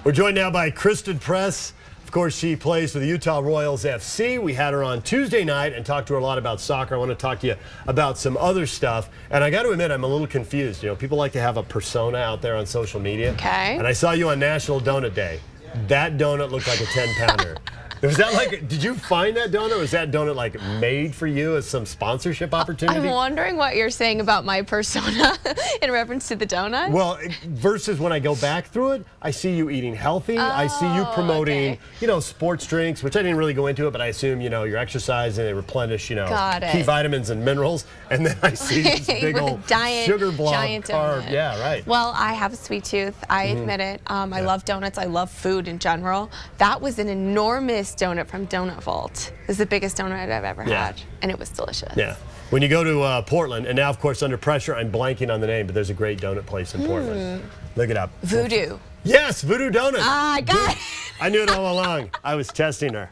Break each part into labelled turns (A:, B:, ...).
A: We're joined now by Christen. Of course, she plays for the Utah Royals FC. We had her on Tuesday night and talked to her a lot about soccer. I want to talk to you about some other stuff. And I got to admit, I'm a little confused. You know, people like to have a persona out there on social media.
B: Okay.
A: And I saw you on National Donut Day. That donut looked like a 10-pounder. Was that like, did you find that donut? Was that donut like made for you as some sponsorship opportunity?
B: I'm wondering what you're saying about my persona in reference to the donut.
A: Well, versus when I go back through it, I see you eating healthy. I see you promoting, you know, sports drinks, which I didn't really go into it, but I assume, you know, you're exercising, they replenish, you know, key vitamins and minerals. And then I see this big old sugar blob carb.
B: Donut.
A: Yeah, right.
B: Well, I have a sweet tooth. I admit it. I love donuts. I love food in general. That was an enormous donut from Donut Vault. It was the biggest donut I've ever had, and it was delicious.
A: Yeah. When you go to Portland, and now, of course, under pressure, I'm blanking on the name, but there's a great donut place in Portland. Look it up.
B: Voodoo.
A: Yes, Voodoo Donuts.
B: Ah, I got it.
A: I knew it all along. I was testing her.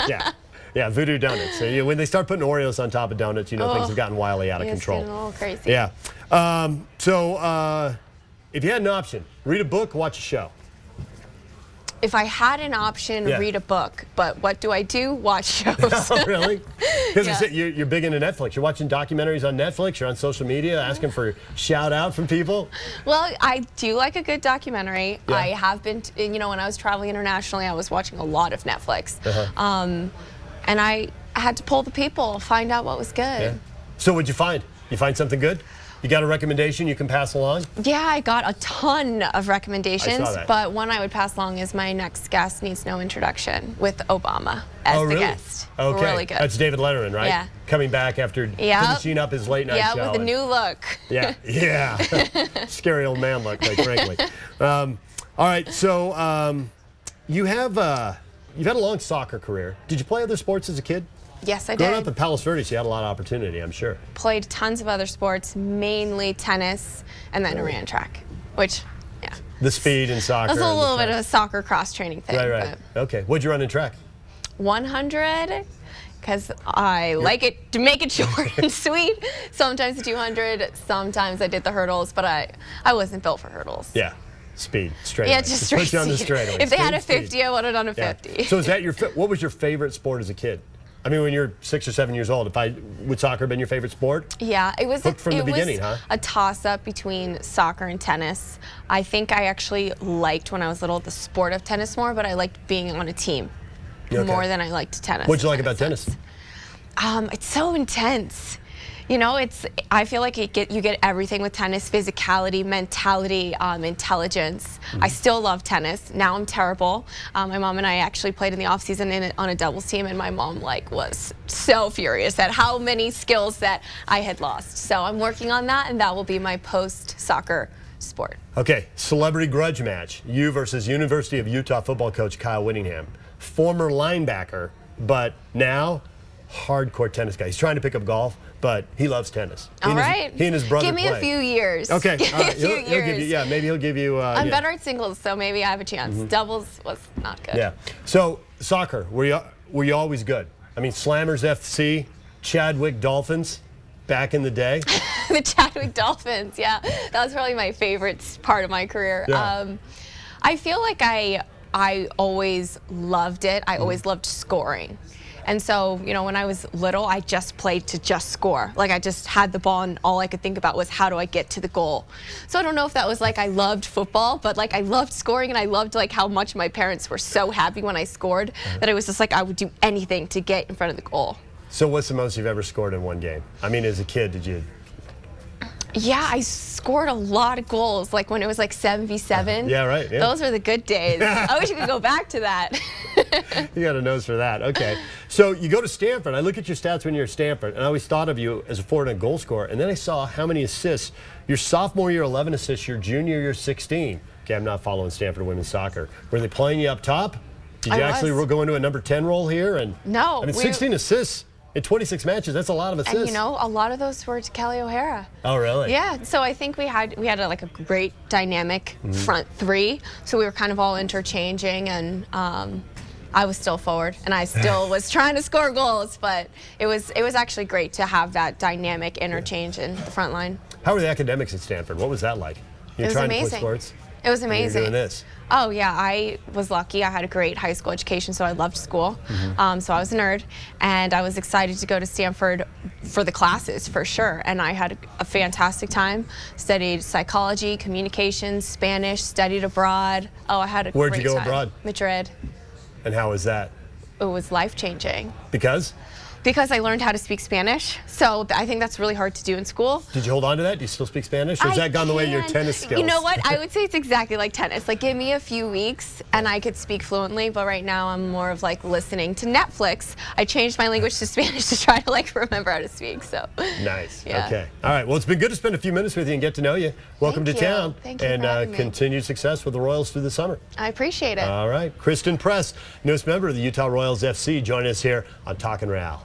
A: Yeah. Yeah, Voodoo Donuts. So, when they start putting Oreos on top of donuts, you know things have gotten wildly out of control.
B: It's getting a little crazy.
A: Yeah. So if you had an option, read a book, watch a show.
B: If I had an option, read a book. But what do? Watch shows.
A: Oh, really? Because you're big into Netflix. You're watching documentaries on Netflix. You're on social media asking for shout out from people.
B: Well, I do like a good documentary. I have been, you know, when I was traveling internationally, I was watching a lot of Netflix. And I had to pull the people, find out what was good.
A: Yeah. So what'd you find? You find something good? You got a recommendation you can pass along?
B: Yeah, I got a ton of recommendations,
A: I saw that.
B: but one I would pass along is my next guest needs no introduction with Obama as the guest.
A: Okay.
B: Really good.
A: That's David Letterman, right?
B: Yeah.
A: Coming back after finishing up his late night show.
B: Yeah, with a new look.
A: Yeah, yeah. Scary old man look, quite frankly. All right, so you've had a long soccer career. Did you play other sports as a kid?
B: Yes, I did.
A: Growing up in Palos Verdes, you had a lot of opportunity, I'm sure.
B: Played tons of other sports, mainly tennis, and then ran track, which,
A: the speed in soccer.
B: It was a little bit of a soccer cross-training thing.
A: Right. Okay. What'd you run in track?
B: 100, because I like it to make it short and sweet. Sometimes the 200, sometimes I did the hurdles, but I wasn't built for hurdles.
A: Yeah. Speed, straight.
B: Yeah, just straight.
A: Put you on the straightaway.
B: If they had a 50, I would have done a 50.
A: So is that what was your favorite sport as a kid? I mean, when you're 6 or 7 years old, would soccer have been your favorite sport?
B: Yeah, it was.
A: From the beginning, huh?
B: A toss-up between soccer and tennis. I think I actually liked, when I was little, the sport of tennis more, but I liked being on a team more than I liked tennis.
A: What'd you like about tennis?
B: It's so intense. You know, I feel like you get everything with tennis: physicality, mentality, intelligence. I still love tennis. Now I'm terrible. My mom and I actually played in the off season on a doubles team, and my mom was so furious at how many skills that I had lost. So I'm working on that, and that will be my post-soccer sport.
A: Okay, celebrity grudge match: you versus University of Utah football coach Kyle Whittingham, former linebacker, but now hardcore tennis guy. He's trying to pick up golf, but he loves tennis.
B: All right.
A: He and his brother
B: Give me a few years.
A: Okay.
B: Give me a few years.
A: Maybe he'll give you.
B: I'm better at singles, so maybe I have a chance. Doubles was not good.
A: Yeah. So soccer, were you always good? I mean, Slammers FC, Chadwick Dolphins, back in the day.
B: The Chadwick Dolphins, yeah. That was probably my favorite part of my career.
A: Yeah.
B: I feel like I always loved it. I always loved scoring. And so, you know, when I was little, I just played to just score. Like, I just had the ball, and all I could think about was, how do I get to the goal? So I don't know if that was like I loved football, but like I loved scoring, and I loved like how much my parents were so happy when I scored that it was just like I would do anything to get in front of the goal.
A: So what's the most you've ever scored in one game? I mean, as a kid, did you?
B: Yeah, I scored a lot of goals, like when it was like 7v7.
A: Yeah, right. Yeah.
B: Those were the good days. I wish you could go back to that.
A: You got a nose for that. Okay. So you go to Stanford. I look at your stats when you're at Stanford, and I always thought of you as a forward and goal scorer. And then I saw how many assists. Your sophomore year, 11 assists. Your junior year, 16. Okay, I'm not following Stanford women's soccer. Were they playing you up top? Did you actually go into a number 10 role here?
B: No.
A: I mean, 16 assists. In 26 matches, that's a lot of assists.
B: And you know, a lot of those were to Kelly O'Hara.
A: Oh, really?
B: Yeah. So I think we had a great dynamic front three. So we were kind of all interchanging, and I was still forward, and I still was trying to score goals. But it was actually great to have that dynamic interchange in the front line.
A: How were the academics at Stanford? What was that like?
B: It was
A: trying
B: amazing.
A: to play sports?
B: It was
A: and you're
B: amazing.
A: doing this.
B: Oh yeah, I was lucky. I had a great high school education, so I loved school. So I was a nerd, and I was excited to go to Stanford for the classes for sure. And I had a fantastic time. Studied psychology, communications, Spanish, studied abroad. Oh, I had a
A: Where'd
B: great
A: you go
B: time.
A: abroad?
B: Madrid.
A: And how was that?
B: It was life-changing.
A: Because?
B: Because I learned how to speak Spanish, so I think that's really hard to do in school.
A: Did you hold on to that? Do you still speak Spanish? Or has that gone the way of your tennis skills?
B: You know what? I would say it's exactly like tennis. Like, give me a few weeks and I could speak fluently, but right now I'm more of like listening to Netflix. I changed my language to Spanish to try to like remember how to speak, so.
A: Nice.
B: Yeah.
A: Okay. All right. Well, it's been good to spend a few minutes with you and get to know you. Welcome
B: Thank
A: to
B: you.
A: town.
B: Thank you for
A: and
B: having me.
A: continued success with the Royals through the summer.
B: I appreciate it.
A: All right. Christen Press, newest member of the Utah Royals FC, joining us here on Talkin' Real.